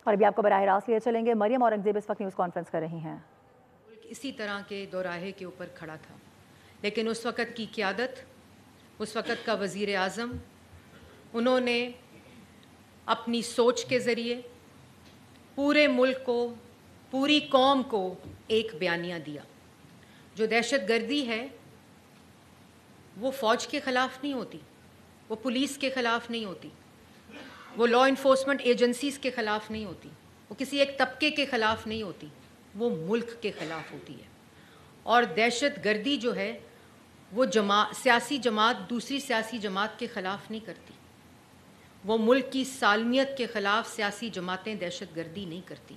اور ابھی آپ کو براہ راست لیے چلیں گے، مریم اورنگزیب اس وقت نیوز کانفرنس کر رہی ہیں۔ اسی طرح کے دوراہے کے اوپر کھڑا تھا، لیکن اس وقت کی قیادت، اس وقت کا وزیر اعظم، انہوں نے اپنی سوچ کے ذریعے پورے ملک کو، پوری قوم کو ایک بیانیہ دیا۔ جو دہشت گردی ہے وہ فوج کے خلاف نہیں ہوتی، وہ پولیس کے خلاف نہیں ہوتی، وہ لا انفورسمنٹ ایجنسیز کے خلاف نہیں ہوتی، وہ کسی ایک طبقے کے خلاف نہیں ہوتی، وہ ملک کے خلاف ہوتی ہے۔ اور دہشت گردی جو ہے وہ سیاسی جماعت دوسری سیاسی جماعت کے خلاف نہیں کرتی، وہ ملک کی سالمیت کے خلاف سیاسی جماعتیں دہشت گردی نہیں کرتی۔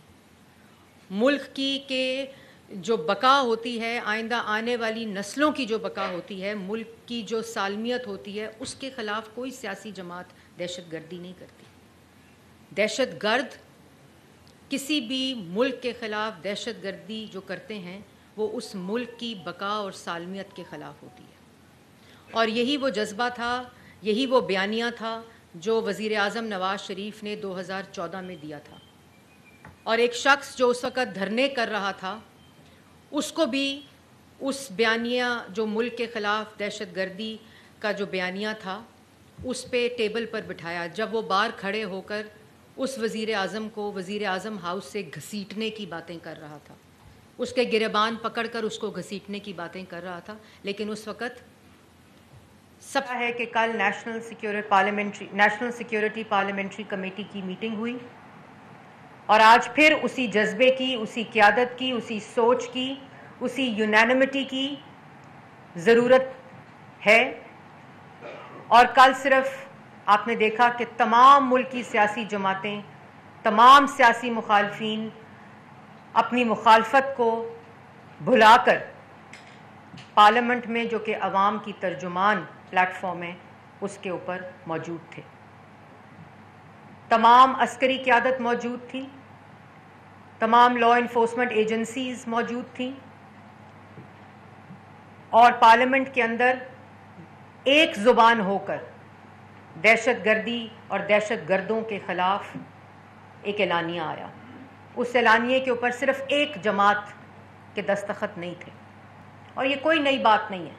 ملک کی کہ جو بقا ہوتی ہے، آئندہ آنے والی نسلوں کی جو بقا ہوتی ہے، ملک کی جو سالمیت ہوتی ہے، اس کے خلاف کوئی سیاسی جماعت دہشت گردی نہیں کرتی۔ دہشت گرد کسی بھی ملک کے خلاف دہشت گردی جو کرتے ہیں وہ اس ملک کی بقا اور سالمیت کے خلاف ہوتی ہے۔ اور یہی وہ جذبہ تھا، یہی وہ بیانیہ تھا جو وزیر اعظم نواز شریف نے 2014 میں دیا تھا۔ اور ایک شخص جو اس وقت دھرنے کر رہا تھا، اس کو بھی اس بیانیہ جو ملک کے خلاف دہشت گردی کا جو بیانیہ تھا اس پہ ٹیبل پر بٹھایا، جب وہ باہر کھڑے ہو کر اس وزیر اعظم کو وزیر اعظم ہاؤس سے گھسیٹنے کی باتیں کر رہا تھا، اس کے گریبان پکڑ کر اس کو گھسیٹنے کی باتیں کر رہا تھا۔ لیکن اس وقت سب ہے کہ کل نیشنل سیکیورٹی پارلیمنٹری کمیٹی کی میٹنگ ہوئی، اور آج پھر اسی جذبے کی، اسی قیادت کی، اسی سوچ کی، اسی یونینمٹی کی ضرورت ہے۔ اور کل صرف آپ نے دیکھا کہ تمام ملکی سیاسی جماعتیں، تمام سیاسی مخالفین اپنی مخالفت کو بھلا کر پارلیمنٹ میں، جو کہ عوام کی ترجمان پلیٹ فارم ہے، اس کے اوپر موجود تھے۔ تمام عسکری قیادت موجود تھی، تمام لا انفورسمنٹ ایجنسیز موجود تھیں، اور پارلیمنٹ کے اندر ایک زبان ہو کر دہشت گردی اور دہشت گردوں کے خلاف ایک اعلانیہ آیا۔ اس اعلانیے کے اوپر صرف ایک جماعت کے دستخط نہیں تھے، اور یہ کوئی نئی بات نہیں ہے۔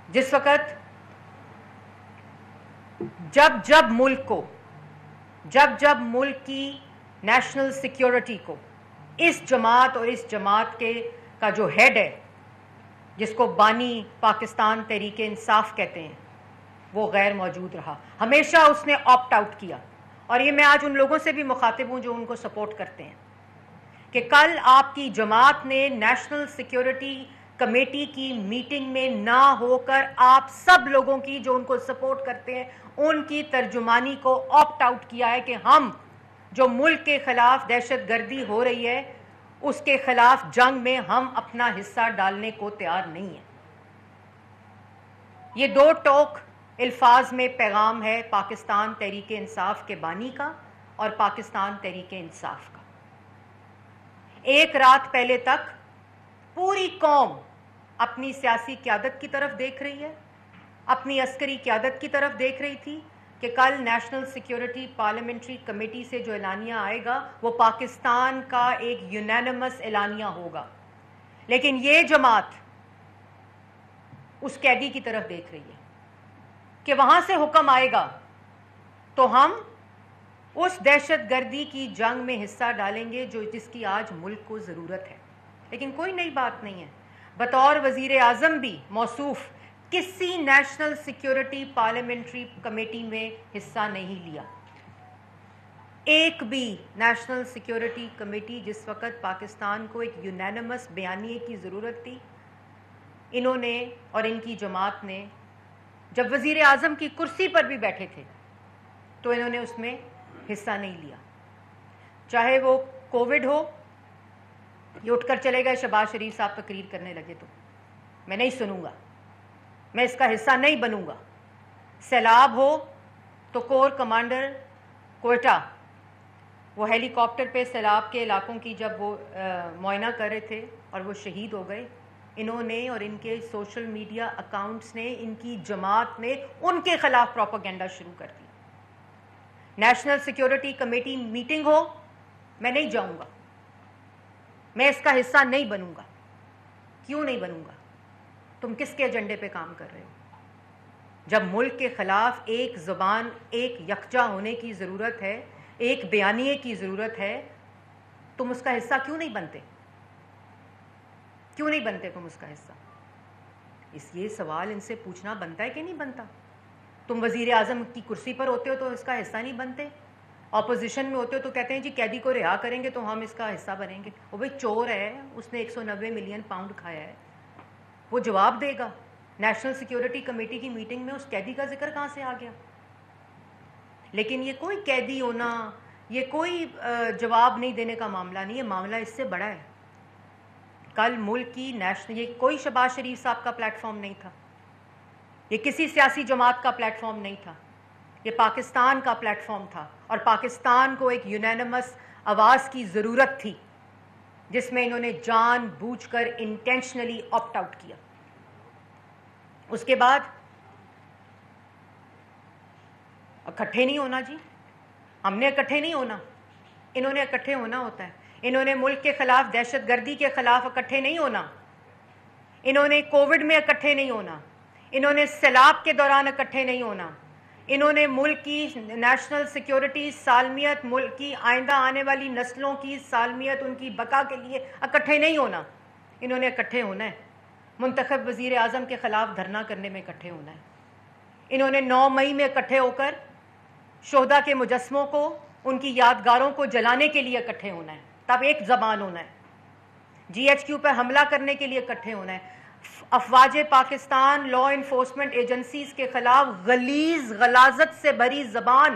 جس وقت جب ملک کی نیشنل سیکیورٹی کو اس جماعت اور اس جماعت کا جو ہیڈ ہے، جس کو بانی پاکستان تحریک انصاف کہتے ہیں، وہ غیر موجود رہا، ہمیشہ اس نے آپٹ آؤٹ کیا۔ اور یہ میں آج ان لوگوں سے بھی مخاطب ہوں جو ان کو سپورٹ کرتے ہیں، کہ کل آپ کی جماعت نے نیشنل سیکیورٹی کمیٹی کی میٹنگ میں نہ ہو کر آپ سب لوگوں کی جو ان کو سپورٹ کرتے ہیں ان کی ترجمانی کو آپٹ آؤٹ کیا ہے کہ ہم جو ملک کے خلاف دہشت گردی ہو رہی ہے اس کے خلاف جنگ میں ہم اپنا حصہ ڈالنے کو تیار نہیں ہیں۔ یہ دو ٹوک الفاظ میں پیغام ہے پاکستان تحریک انصاف کے بانی کا اور پاکستان تحریک انصاف کا۔ ایک رات پہلے تک پوری قوم اپنی سیاسی قیادت کی طرف دیکھ رہی ہے، اپنی عسکری قیادت کی طرف دیکھ رہی تھی کہ کل نیشنل سیکیورٹی پارلیمنٹری کمیٹی سے جو اعلانیہ آئے گا وہ پاکستان کا ایک یونینمس اعلانیہ ہوگا۔ لیکن یہ جماعت اس قیدی کی طرف دیکھ رہی ہے کہ وہاں سے حکم آئے گا تو ہم اس دہشت گردی کی جنگ میں حصہ ڈالیں گے جس کی آج ملک کو ضرورت ہے۔ لیکن کوئی نئی بات نہیں ہے، بطور وزیر اعظم بھی موصوف کسی نیشنل سیکیورٹی پارلیمنٹری کمیٹی میں حصہ نہیں لیا۔ ایک بھی نیشنل سیکیورٹی کمیٹی جس وقت پاکستان کو ایک یونینمس بیانیے کی ضرورت تھی، انہوں نے اور ان کی جماعت نے جب وزیر اعظم کی کرسی پر بھی بیٹھے تھے تو انہوں نے اس میں حصہ نہیں لیا۔ چاہے وہ کووڈ ہو، یہ اٹھ کر چلے گئے شہباز شریف صاحب تقریر کرنے لگے تو میں نہیں سنوں گا، میں اس کا حصہ نہیں بنوں گا۔ سیلاب ہو تو کور کمانڈر کوئٹہ وہ ہیلی کاپٹر پہ سیلاب کے علاقوں کی جب وہ معائنہ کر رہے تھے اور وہ شہید ہو گئے، انہوں نے اور ان کے سوشل میڈیا اکاؤنٹس نے، ان کی جماعت نے ان کے خلاف پروپیگنڈا شروع کر دی نیشنل سیکیورٹی کمیٹی میٹنگ ہو، میں نہیں جاؤں گا، میں اس کا حصہ نہیں بنوں گا۔ کیوں نہیں بنوں گا؟ تم کس کے ایجنڈے پہ کام کر رہے ہو؟ جب ملک کے خلاف ایک زبان، ایک یکجا ہونے کی ضرورت ہے، ایک بیانیے کی ضرورت ہے، تم اس کا حصہ کیوں نہیں بنتے؟ کیوں نہیں بنتے تم اس کا حصہ؟ یہ سوال ان سے پوچھنا بنتا ہے کہ نہیں بنتا؟ تم وزیر اعظم کی کرسی پر ہوتے ہو تو اس کا حصہ نہیں بنتے، اپوزیشن میں ہوتے ہو تو کہتے ہیں جی قیدی کو رہا کریں گے تو ہم اس کا حصہ بنیں گے۔ وہ بھائی چور ہے، اس نے 190 ملین پاؤنڈ کھایا ہے، وہ جواب دے گا۔ نیشنل سیکیورٹی کمیٹی کی میٹنگ میں اس قیدی کا ذکر کہاں سے آ گیا؟ لیکن یہ کوئی قیدی ہونا، یہ کوئی جواب نہیں دینے کا معاملہ نہیں ہے، معاملہ اس سے بڑا ہے۔ کل ملک کی یہ کوئی شہباز شریف صاحب کا پلیٹ فارم نہیں تھا، یہ کسی سیاسی جماعت کا پلیٹ فارم نہیں تھا، یہ پاکستان کا پلیٹ فارم تھا، اور پاکستان کو ایک یونینمس آواز کی ضرورت تھی جس میں انہوں نے جان بوجھ کر انٹینشنلی آپٹ آؤٹ کیا۔ اس کے بعد اکٹھے نہیں ہونا جی، ہم نے اکٹھے نہیں ہونا، انہوں نے اکٹھے ہونا ہوتا ہے۔ انہوں نے ملک کے خلاف، دہشت گردی کے خلاف اکٹھے نہیں ہونا، انہوں نے کووڈ میں اکٹھے نہیں ہونا، انہوں نے سیلاب کے دوران اکٹھے نہیں ہونا، انہوں نے ملک کی نیشنل سیکیورٹی سالمیت، ملک کی آئندہ آنے والی نسلوں کی سالمیت، ان کی بقا کے لیے اکٹھے نہیں ہونا۔ انہوں نے اکٹھے ہونا ہے، منتخب وزیر اعظم کے خلاف دھرنا کرنے میں اکٹھے ہونا ہے۔ انہوں نے 9 مئی میں اکٹھے ہو کر شہداء کے مجسموں کو، ان کی یادگاروں کو جلانے کے لیے اکٹھے ہونا ہے، تب ایک زبان ہونا ہے۔ جی ایچ کیو پہ حملہ کرنے کے لیے اکٹھے ہونا ہے، افواج پاکستان، لا انفورسمنٹ ایجنسیز کے خلاف غلیظ غلاظت سے بھری زبان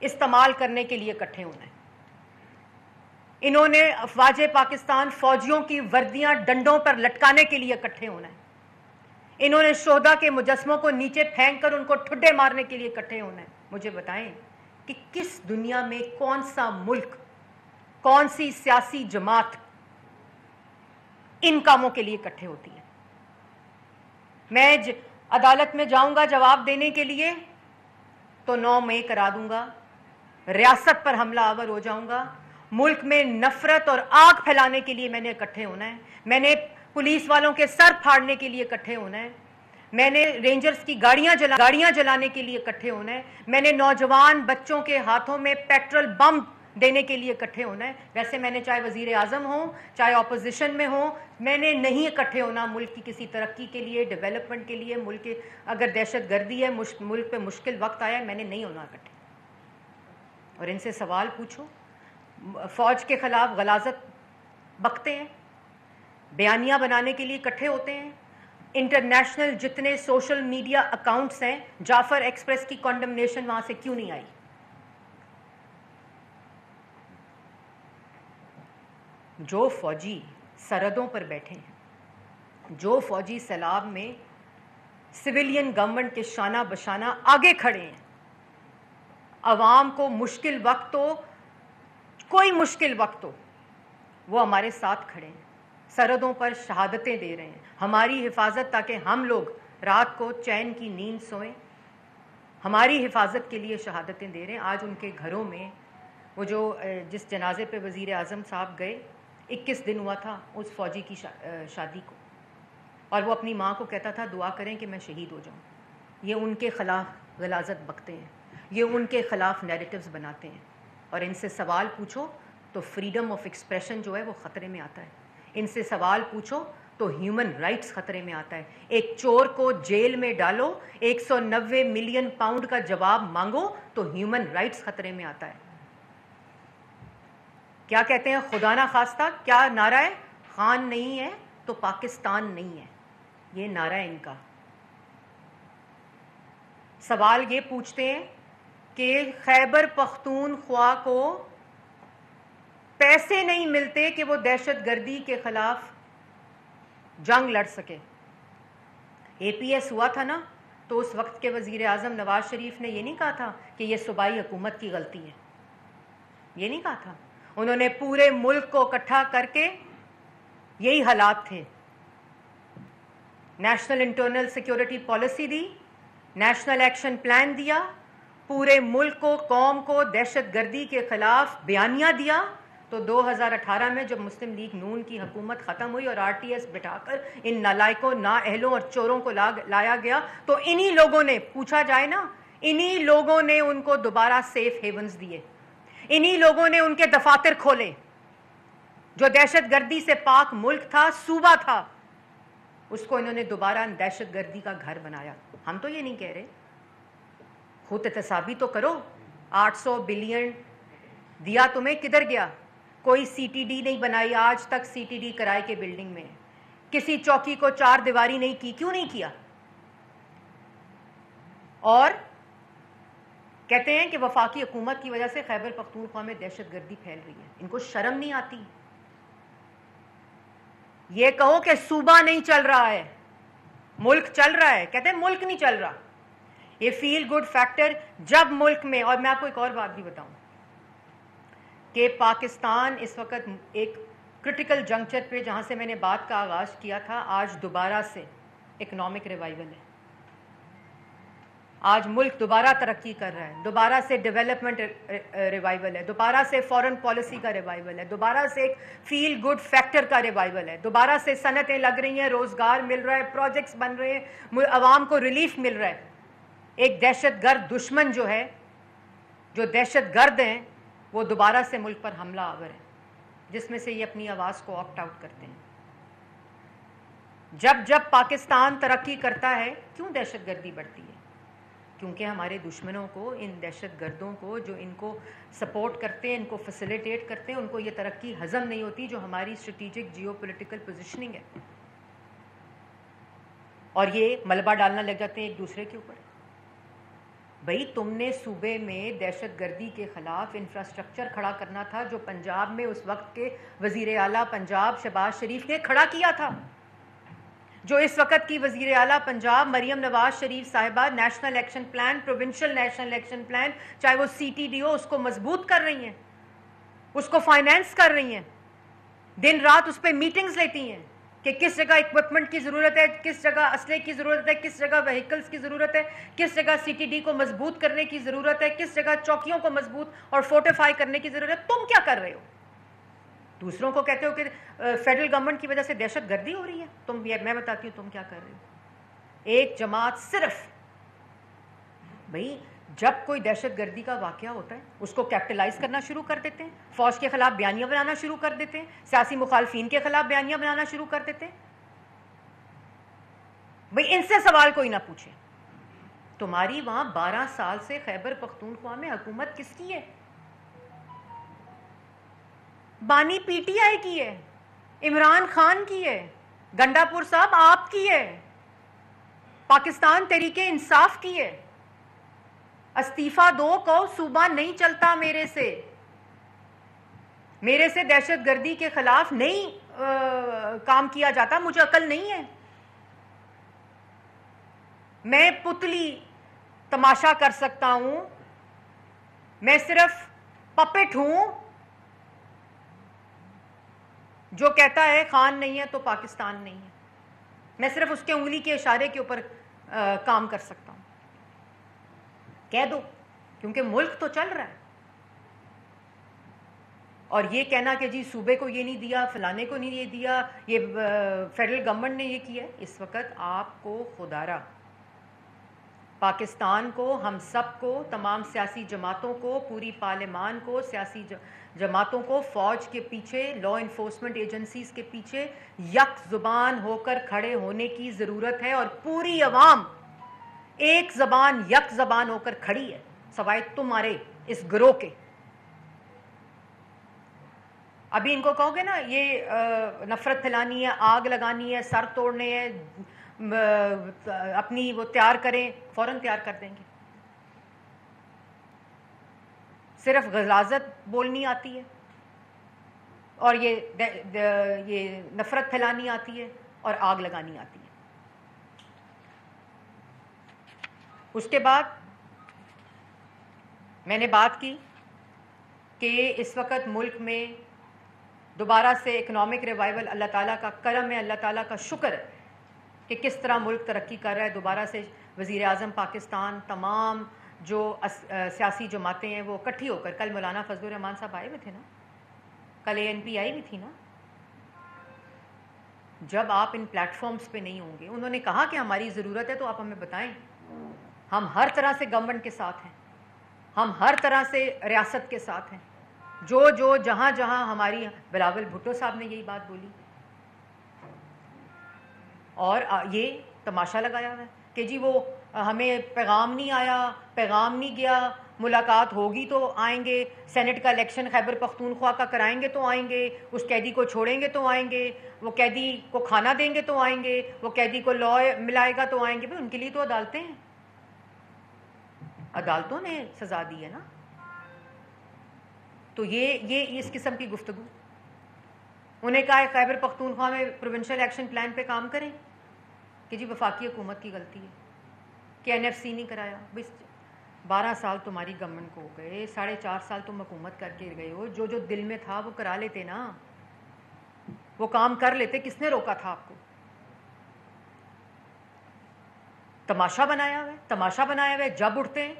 استعمال کرنے کے لیے اکٹھے ہونا ہے۔ انہوں نے افواج پاکستان فوجیوں کی وردیاں ڈنڈوں پر لٹکانے کے لیے اکٹھے ہونا ہے۔ انہوں نے شہداء کے مجسموں کو نیچے پھینک کر ان کو ٹھڈے مارنے کے لیے اکٹھے ہونا ہے۔ مجھے بتائیں کہ کس دنیا میں کون سا ملک، کون سی سیاسی جماعت ان کاموں کے لیے اکٹھے ہوتی ہے؟ میں عدالت میں جاؤں گا جواب دینے کے لیے تو 9 مئی کرا دوں گا، ریاست پر حملہ آور ہو جاؤں گا، ملک میں نفرت اور آگ پھیلانے کے لیے میں نے اکٹھے ہونا ہے، میں نے پولیس والوں کے سر پھاڑنے کے لیے اکٹھے ہونا ہے، میں نے رینجرز کی گاڑیاں جلانے کے لیے اکٹھے ہونا ہے، میں نے نوجوان بچوں کے ہاتھوں میں پیٹرول بم دینے کے لیے اکٹھے ہونا ہے۔ ویسے میں نے چاہے وزیر اعظم ہوں، چاہے اپوزیشن میں ہوں، میں نے نہیں اکٹھے ہونا ملک کی کسی ترقی کے لیے، ڈیولپمنٹ کے لیے، ملک کے اگر دہشت گردی ہے، ملک پہ مشکل وقت آیا ہے، میں نے نہیں ہونا اکٹھے۔ اور ان سے سوال پوچھو، فوج کے خلاف غلاظت بکتے ہیں، بیانیاں بنانے کے لیے اکٹھے ہوتے ہیں۔ انٹرنیشنل جتنے سوشل میڈیا اکاؤنٹس ہیں، جعفر ایکسپریس کی کنڈمنیشن وہاں سے کیوں نہیں آئی؟ جو فوجی سرحدوں پر بیٹھے ہیں، جو فوجی سیلاب میں سویلین گورنمنٹ کے شانہ بشانہ آگے کھڑے ہیں، عوام کو مشکل وقت ہو، کوئی مشکل وقت ہو، وہ ہمارے ساتھ کھڑے ہیں، سرحدوں پر شہادتیں دے رہے ہیں، ہماری حفاظت تاکہ ہم لوگ رات کو چین کی نیند سوئیں، ہماری حفاظت کے لیے شہادتیں دے رہے ہیں۔ آج ان کے گھروں میں وہ جو جس جنازے پہ وزیر اعظم صاحب گئے، 21 دن ہوا تھا اس فوجی کی شادی کو، اور وہ اپنی ماں کو کہتا تھا دعا کریں کہ میں شہید ہو جاؤں۔ یہ ان کے خلاف غلاظت بکتے ہیں، یہ ان کے خلاف نیریٹیوز بناتے ہیں، اور ان سے سوال پوچھو تو فریڈم آف ایکسپریشن جو ہے وہ خطرے میں آتا ہے، ان سے سوال پوچھو تو ہیومن رائٹس خطرے میں آتا ہے۔ ایک چور کو جیل میں ڈالو، 190 ملین پاؤنڈ کا جواب مانگو تو ہیومن رائٹس خطرے میں آتا ہے۔ کیا کہتے ہیں خدا نہ خواستہ، کیا نعرہ ہے؟ خان نہیں ہے تو پاکستان نہیں ہے، یہ نعرہ ہے ان کا۔ سوال یہ پوچھتے ہیں کہ خیبر پختونخوا کو پیسے نہیں ملتے کہ وہ دہشت گردی کے خلاف جنگ لڑ سکے۔ اے پی ایس ہوا تھا نا، تو اس وقت کے وزیر اعظم نواز شریف نے یہ نہیں کہا تھا کہ یہ صوبائی حکومت کی غلطی ہے، یہ نہیں کہا تھا۔ انہوں نے پورے ملک کو اکٹھا کر کے، یہی حالات تھے، نیشنل انٹرنل سیکیورٹی پالیسی دی، نیشنل ایکشن پلان دیا، پورے ملک کو, قوم کو دہشت گردی کے خلاف بیانیہ دیا, تو 2018 میں جب مسلم لیگ نون کی حکومت ختم ہوئی اور آر ٹی ایس بٹھا کر ان نالائکوں, نااہلوں اور چوروں کو لایا گیا, تو انہی لوگوں نے, پوچھا جائے نا, انہی لوگوں نے ان کو دوبارہ سیف ہیونز دیے, انہی لوگوں نے ان کے دفاتر کھولے. جو دہشت گردی سے پاک ملک تھا, صوبہ تھا, اس کو انہوں نے دوبارہ دہشت گردی کا گھر بنایا. ہم تو یہ نہیں کہہ رہے, خود احتسابی تو کرو. 800 بلین دیا تمہیں, کدھر گیا؟ کوئی سی ٹی ڈی نہیں بنائی آج تک, سی ٹی ڈی کرائے کے بلڈنگ میں. کسی چوکی کو 4 دیواری نہیں کی, کیوں نہیں کیا؟ اور کہتے ہیں کہ وفاقی حکومت کی وجہ سے خیبر پختونخوا میں دہشت گردی پھیل رہی ہے. ان کو شرم نہیں آتی؟ یہ کہو کہ صوبہ نہیں چل رہا ہے, ملک چل رہا ہے. کہتے ہیں ملک نہیں چل رہا. یہ فیل گڈ فیکٹر جب ملک میں, اور میں آپ کو ایک اور بات بھی بتاؤں کہ پاکستان اس وقت ایک کرٹیکل جنکچر پہ, جہاں سے میں نے بات کا آغاز کیا تھا, آج دوبارہ سے اکنامک ریوائیول ہے. آج ملک دوبارہ ترقی کر رہا ہے, دوبارہ سے ڈیولپمنٹ ریوائیول ہے, دوبارہ سے فورن پالیسی کا ریوائیول ہے, دوبارہ سے ایک فیل گڈ فیکٹر کا ریوائیول ہے, دوبارہ سے صنعتیں لگ رہی ہیں, روزگار مل رہا ہے, پروجیکٹس بن رہے ہیں, عوام کو ریلیف مل رہا ہے. ایک دہشت گرد دشمن جو ہے, جو دہشت گرد ہیں, وہ دوبارہ سے ملک پر حملہ آور ہے, جس میں سے یہ اپنی آواز کو آپٹ آؤٹ کرتے ہیں. جب جب پاکستان ترقی کرتا ہے, کیوں دہشت گردی بڑھتی ہے؟ کیونکہ ہمارے دشمنوں کو, ان دہشت گردوں کو جو ان کو سپورٹ کرتے ہیں, ان کو فیسیلیٹیٹ کرتے ہیں, ان کو یہ ترقی ہضم نہیں ہوتی جو ہماری اسٹریٹجک جیو پولیٹیکل پوزیشننگ ہے, اور یہ ملبہ ڈالنا لگ جاتے ہیں ایک دوسرے کے اوپر. بھئی تم نے صوبے میں دہشت گردی کے خلاف انفراسٹرکچر کھڑا کرنا تھا, جو پنجاب میں اس وقت کے وزیر اعلیٰ پنجاب شہباز شریف نے کھڑا کیا تھا, جو اس وقت کی وزیر اعلیٰ پنجاب مریم نواز شریف صاحبہ national action plan, provincial national action plan, چاہے وہ سی ٹی ڈی ہو, اس کو مضبوط کر رہی ہیں, اس کو فائنینس کر رہی ہیں, دن رات اس پہ میٹنگز لیتی ہیں کہ کس جگہ اکوپمنٹ کی ضرورت ہے, کس جگہ اسلحے کی ضرورت ہے, کس جگہ وہیکلز کی ضرورت ہے, کس جگہ سی ٹی ڈی کو مضبوط کرنے کی ضرورت ہے, کس جگہ چوکیوں کو مضبوط اور فورٹیفائی کرنے کی ضرورت ہے. تم کیا کر رہے ہو؟ دوسروں کو کہتے ہو کہ فیڈرل گورنمنٹ کی وجہ سے دہشت گردی ہو رہی ہے. تم, میں بتاتی ہوں تم کیا کر رہے ہو. ایک جماعت صرف, بھئی جب کوئی دہشت گردی کا واقعہ ہوتا ہے, اس کو کیپٹلائز کرنا شروع کر دیتے ہیں, فوج کے خلاف بیانیہ بنانا شروع کر دیتے ہیں, سیاسی مخالفین کے خلاف بیانیہ بنانا شروع کر دیتے ہیں. بھئی ان سے سوال کوئی نہ پوچھے. تمہاری وہاں 12 سال سے خیبر پختونخوا میں حکومت کس کی ہے؟ بانی پی ٹی آئی کی ہے, عمران خان کی ہے, گنڈاپور صاحب آپ کی ہے, پاکستان تحریک انصاف کی ہے. استعفیٰ دو, کو صوبہ نہیں چلتا میرے سے, میرے سے دہشت گردی کے خلاف نہیں کام کیا جاتا, مجھے عقل نہیں ہے, میں پتلی تماشا کر سکتا ہوں, میں صرف پپٹ ہوں جو کہتا ہے خان نہیں ہے تو پاکستان نہیں ہے. میں صرف اس کے انگلی کے اشارے کے اوپر کام کر سکتا ہوں. کہہ دو, کیونکہ ملک تو چل رہا ہے. اور یہ کہنا کہ جی صوبے کو یہ نہیں دیا, فلانے کو نہیں یہ دیا, یہ فیڈرل گورنمنٹ نے یہ کیا ہے, اس وقت آپ کو خدارا, پاکستان کو, ہم سب کو, تمام سیاسی جماعتوں کو, پوری پارلیمان کو, سیاسی جماعتوں کو فوج کے پیچھے, لا انفورسمنٹ ایجنسیز کے پیچھے یک زبان ہو کر کھڑے ہونے کی ضرورت ہے. اور پوری عوام ایک زبان, یک زبان ہو کر کھڑی ہے, سوائے تمہارے اس گروہ کے. ابھی ان کو کہو گے نا یہ نفرت پھیلانی ہے, آگ لگانی ہے, سر توڑنے ہیں, اپنی وہ تیار کریں, فوراً تیار کر دیں گے. صرف غلاظت بولنی آتی ہے, اور یہ نفرت پھیلانی آتی ہے, اور آگ لگانی آتی ہے. اس کے بعد میں نے بات کی کہ اس وقت ملک میں دوبارہ سے اکنامک ریوائیول, اللہ تعالیٰ کا کرم ہے, اللہ تعالیٰ کا شکر ہے کہ کس طرح ملک ترقی کر رہا ہے. دوبارہ سے وزیر اعظم پاکستان تمام جو سیاسی جماعتیں ہیں وہ اکٹھی ہو کر, کل مولانا فضل الرحمان صاحب آئے ہوئے تھے نا, کل ANP آئی بھی تھی نا, جب آپ ان پلیٹ فارمز پہ نہیں ہوں گے, انہوں نے کہا کہ ہماری ضرورت ہے تو آپ ہمیں بتائیں. ہم ہر طرح سے گورنمنٹ کے ساتھ ہیں, ہم ہر طرح سے ریاست کے ساتھ ہیں, جو جہاں جہاں ہماری, بلاول بھٹو صاحب نے یہی بات بولی, اور یہ تماشا لگایا ہوا ہے کہ جی وہ ہمیں پیغام نہیں آیا, پیغام نہیں گیا, ملاقات ہوگی تو آئیں گے, سینٹ کا الیکشن خیبر پختونخوا کا کرائیں گے تو آئیں گے, اس قیدی کو چھوڑیں گے تو آئیں گے, وہ قیدی کو کھانا دیں گے تو آئیں گے, وہ قیدی کو لا ملائے گا تو آئیں گے. بھائی ان کے لیے تو عدالتیں ہیں, عدالتوں نے سزا دی ہے نا. تو یہ اس قسم کی گفتگو, انہیں کہا ہے خیبر پختونخوا میں پروونشل ایکشن پلان پہ کام کریں, کہ جی وفاقی حکومت کی غلطی ہے کہ NFC نہیں کرایا. 12 سال تمہاری گورنمنٹ کو ہو گئے, 4.5 سال تم حکومت کر کے گئے ہو, جو دل میں تھا وہ کرا لیتے نا, وہ کام کر لیتے, کس نے روکا تھا آپ کو؟ تماشا بنایا ہوا ہے, تماشا بنایا ہوا ہے. جب اٹھتے ہیں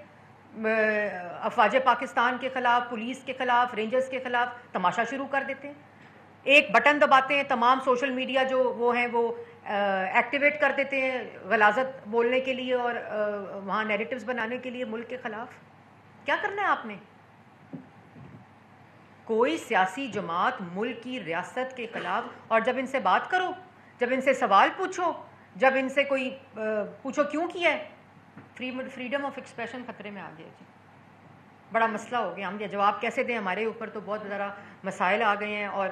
افواج پاکستان کے خلاف, پولیس کے خلاف, رینجرز کے خلاف, تماشا شروع کر دیتے ہیں, ایک بٹن دباتے ہیں, تمام سوشل میڈیا جو وہ ہیں وہ ایکٹیویٹ کر دیتے ہیں غلاظت بولنے کے لیے اور وہاں نیریٹیوز بنانے کے لیے ملک کے خلاف. کیا کرنا ہے آپ نے؟ کوئی سیاسی جماعت ملک کی ریاست کے خلاف, اور جب ان سے بات کرو, جب ان سے سوال پوچھو, جب ان سے کوئی پوچھو کیوں کیا ہے, فریڈم آف ایکسپریشن خطرے میں آ گیا جی, بڑا مسئلہ ہو گیا. ہم یہ جواب کیسے دیں؟ ہمارے اوپر تو بہت ذرا مسائل آ گئے ہیں, اور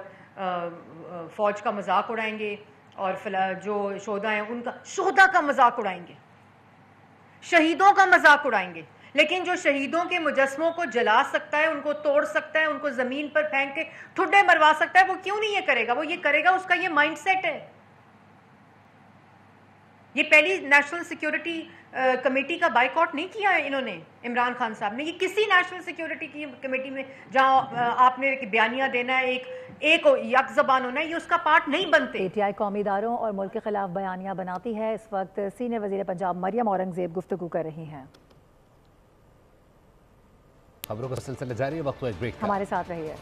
فوج کا مذاق اڑائیں گے, اور جو شہدا ہیں ان کا, شہدا کا مذاق اڑائیں گے, شہیدوں کا مذاق اڑائیں گے, لیکن جو شہیدوں کے مجسموں کو جلا سکتا ہے, ان کو توڑ سکتا ہے, ان کو زمین پر پھینک کے ٹھڈے مروا سکتا ہے, وہ کیوں نہیں یہ کرے گا؟ وہ یہ کرے گا, اس کا یہ مائنڈ سیٹ ہے. یہ پہلی نیشنل سیکیورٹی کمیٹی کا بائیکاٹ نہیں کیا ہے انہوں نے, عمران خان صاحب نے. یہ کسی نیشنل سیکیورٹی کی کمیٹی میں جہاں آپ نے بیانیہ دینا ہے, ایک یک زبان ہونا ہے, یہ اس کا پارٹ نہیں بنتے. PTI قومی اداروں اور ملک کے خلاف بیانیہ بناتی ہے. اس وقت سینئر وزیر پنجاب مریم اورنگزیب گفتگو کر رہی ہیں. خبروں کا سلسلہ جاری ہے, وقت ایک بریک. ہمارے ساتھ رہیے.